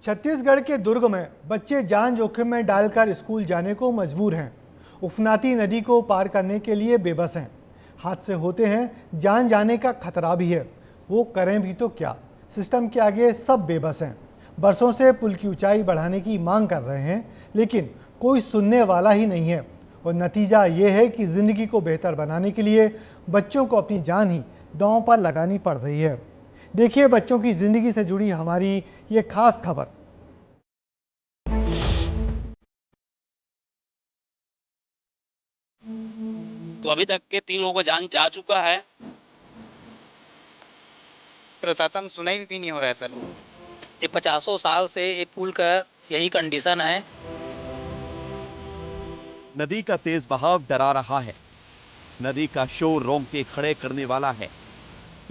छत्तीसगढ़ के दुर्ग में बच्चे जान जोखिम में डालकर स्कूल जाने को मजबूर हैं। उफनाती नदी को पार करने के लिए बेबस हैं। हादसे होते हैं, जान जाने का खतरा भी है, वो करें भी तो क्या। सिस्टम के आगे सब बेबस हैं। बरसों से पुल की ऊंचाई बढ़ाने की मांग कर रहे हैं, लेकिन कोई सुनने वाला ही नहीं है। और नतीजा ये है कि ज़िंदगी को बेहतर बनाने के लिए बच्चों को अपनी जान ही दांव पर लगानी पड़ रही है। देखिए बच्चों की ज़िंदगी से जुड़ी हमारी ये खास खबर। तो अभी तक के 3 लोगों का जान जा चुका है। प्रशासन सुनाई भी नहीं हो रहा है सर। ये 50 साल से ये पुल का यही कंडीशन है। नदी का तेज बहाव डरा रहा है। नदी का शोर रोंगटे खड़े करने वाला है।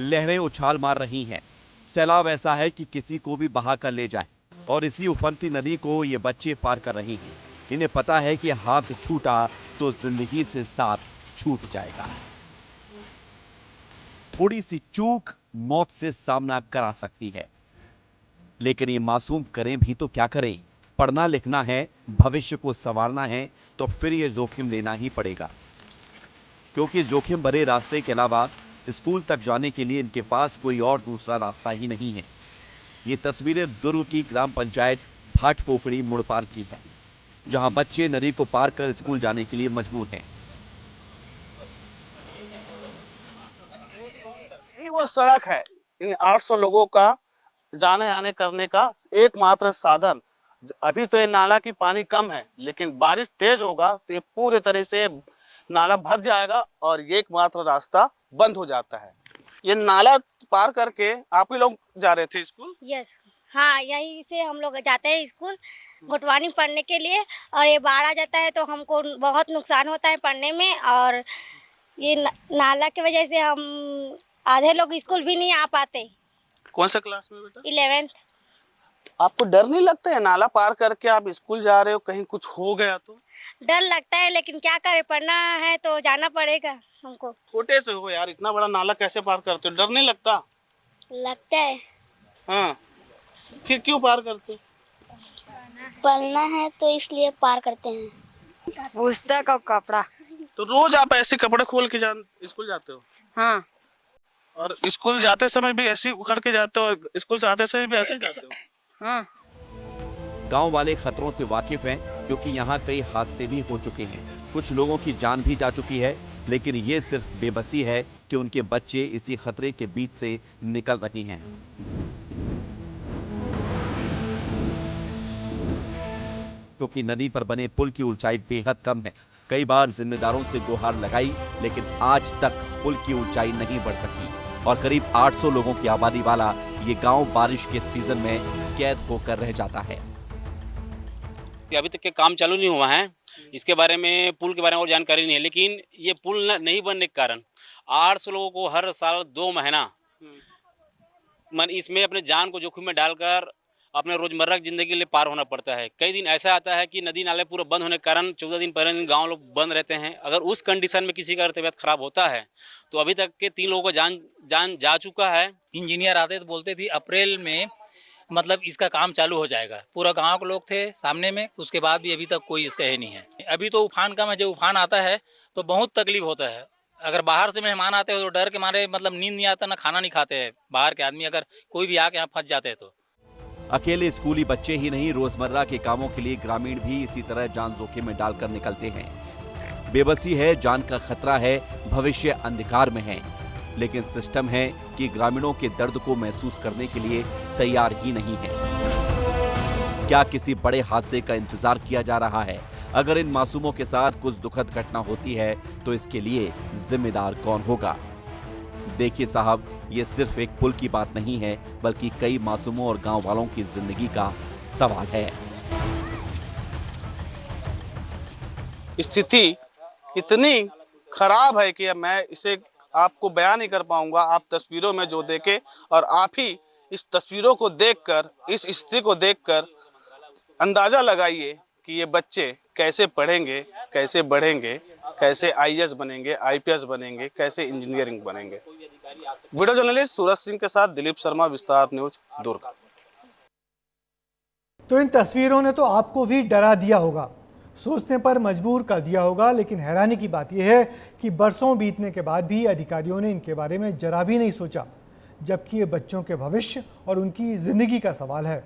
लहरें उछाल मार रही हैं। सैलाब ऐसा है कि किसी को भी बहा कर ले जाए। और इसी उफनती नदी को ये बच्चे पार कर रहे हैं। इन्हें पता है कि हाथ छूटा तो जिंदगी से साथ छूट जाएगा। थोड़ी सी चूक मौत से सामना करा सकती है, लेकिन ये मासूम करें भी तो क्या करें। पढ़ना लिखना है, भविष्य को संवारना है, तो फिर ये जोखिम लेना ही पड़ेगा, क्योंकि जोखिम भरे रास्ते के अलावा स्कूल तक जाने के लिए इनके पास कोई और दूसरा रास्ता ही नहीं है। ये तस्वीरें दुर्ग की ग्राम पंचायत भाटपोखड़ी मुड़पार की है, जहां बच्चे नदी को पार कर स्कूल जाने के लिए मजबूर हैं। ये वो सड़क है, इन 800 लोगों का जाने आने करने का एकमात्र साधन। अभी तो ये नाला की पानी कम है, लेकिन बारिश तेज होगा तो ये पूरे तरह से नाला भर जाएगा और ये एकमात्र रास्ता बंद हो जाता है। ये नाला पार करके आप ही लोग जा रहे थे स्कूल? यस, हाँ, यहीं से हम लोग जाते हैं स्कूल घुटवानी पढ़ने के लिए। और ये बाढ़ आ जाता है तो हमको बहुत नुकसान होता है पढ़ने में। और ये नाला की वजह से हम आधे लोग स्कूल भी नहीं आ पाते। कौन सा क्लास में बेटा? 11th। आपको डर नहीं लगता है नाला पार करके आप स्कूल जा रहे हो, कहीं कुछ हो गया तो? डर लगता है, लेकिन क्या करें, पढ़ना है तो जाना पड़ेगा हमको। छोटे से हो यार, इतना बड़ा नाला कैसे पार करते हो? डर नहीं लगता? लगता है। हाँ, फिर क्यों पार करते हो? पढ़ना है तो इसलिए पार करते हैं। पुस्तक और कपड़ा। तो रोज आप ऐसे कपड़े खोल के स्कूल जाते हो? हाँ। और स्कूल जाते समय भी ऐसे उखड़ के जाते हो और स्कूल से आते समय भी ऐसे ही जाते हो? हाँ। गांव वाले खतरों से वाकिफ हैं, क्योंकि यहाँ कई हादसे भी हो चुके हैं। कुछ लोगों की जान भी जा चुकी है, लेकिन ये सिर्फ बेबसी है कि उनके बच्चे इसी खतरे के बीच से निकल रहे हैं। क्योंकि नदी पर बने पुल की ऊंचाई बेहद कम है। कई बार जिम्मेदारों से गुहार लगाई, लेकिन आज तक पुल की ऊंचाई नहीं बढ़ सकी। और करीब 800 लोगों की आबादी वाला ये गांव बारिश के सीजन में कैद होकर रह जाता है। अभी तक के काम चालू नहीं हुआ है, इसके बारे में पुल के बारे में और जानकारी नहीं है। लेकिन ये पुल नहीं बनने के कारण 800 लोगों को हर साल 2 महीना इसमें अपने जान को जोखिम में डालकर अपने रोजमर्रा की जिंदगी के लिए पार होना पड़ता है। कई दिन ऐसा आता है कि नदी नाले पूरे बंद होने के कारण 14 दिन पहले दिन गाँव लोग बंद रहते हैं। अगर उस कंडीशन में किसी का तबीयत खराब होता है तो अभी तक के 3 लोगों का जान जा चुका है। इंजीनियर आते तो बोलते थे अप्रैल में मतलब इसका काम चालू हो जाएगा। पूरा गांव के लोग थे सामने में, उसके बाद भी अभी तक कोई इसका है नहीं है। अभी तो उफान का में जब उफान आता है तो बहुत तकलीफ होता है। अगर बाहर से मेहमान आते हो तो डर के मारे मतलब नींद नहीं आता, ना खाना नहीं खाते हैं बाहर के आदमी, अगर कोई भी आके यहाँ फंस जाते हैं तो। अकेले स्कूली बच्चे ही नहीं, रोजमर्रा के कामों के लिए ग्रामीण भी इसी तरह जान जोखिम में डालकर निकलते हैं। बेबसी है, जान का खतरा है, भविष्य अंधकार में है, लेकिन सिस्टम है कि ग्रामीणों के दर्द को महसूस करने के लिए तैयार ही नहीं है। क्या किसी बड़े हादसे का इंतजार किया जा रहा है? अगर इन मासूमों के साथ कुछ दुखद घटना होती है तो इसके लिए जिम्मेदार कौन होगा? देखिए साहब, ये सिर्फ एक पुल की बात नहीं है, बल्कि कई मासूमों और गांव वालों की जिंदगी का सवाल है। स्थिति इतनी खराब है कि मैं इसे आपको बयान नहीं कर पाऊंगा। आप तस्वीरों में जो देखे और आप ही इस तस्वीरों को देखकर, इस स्थिति को देखकर अंदाजा लगाइए कि ये बच्चे कैसे पढ़ेंगे, कैसे बढ़ेंगे, कैसे आईएएस बनेंगे, आईपीएस बनेंगे, कैसे इंजीनियरिंग बनेंगे। वीडियो जर्नलिस्ट सूरज सिंह के साथ दिलीप शर्मा, विस्तार न्यूज, दुर्ग। तो इन तस्वीरों ने तो आपको भी डरा दिया होगा, सोचने पर मजबूर कर दिया होगा। लेकिन हैरानी की बात यह है कि बरसों बीतने के बाद भी अधिकारियों ने इनके बारे में जरा भी नहीं सोचा, जबकि ये बच्चों के भविष्य और उनकी ज़िंदगी का सवाल है।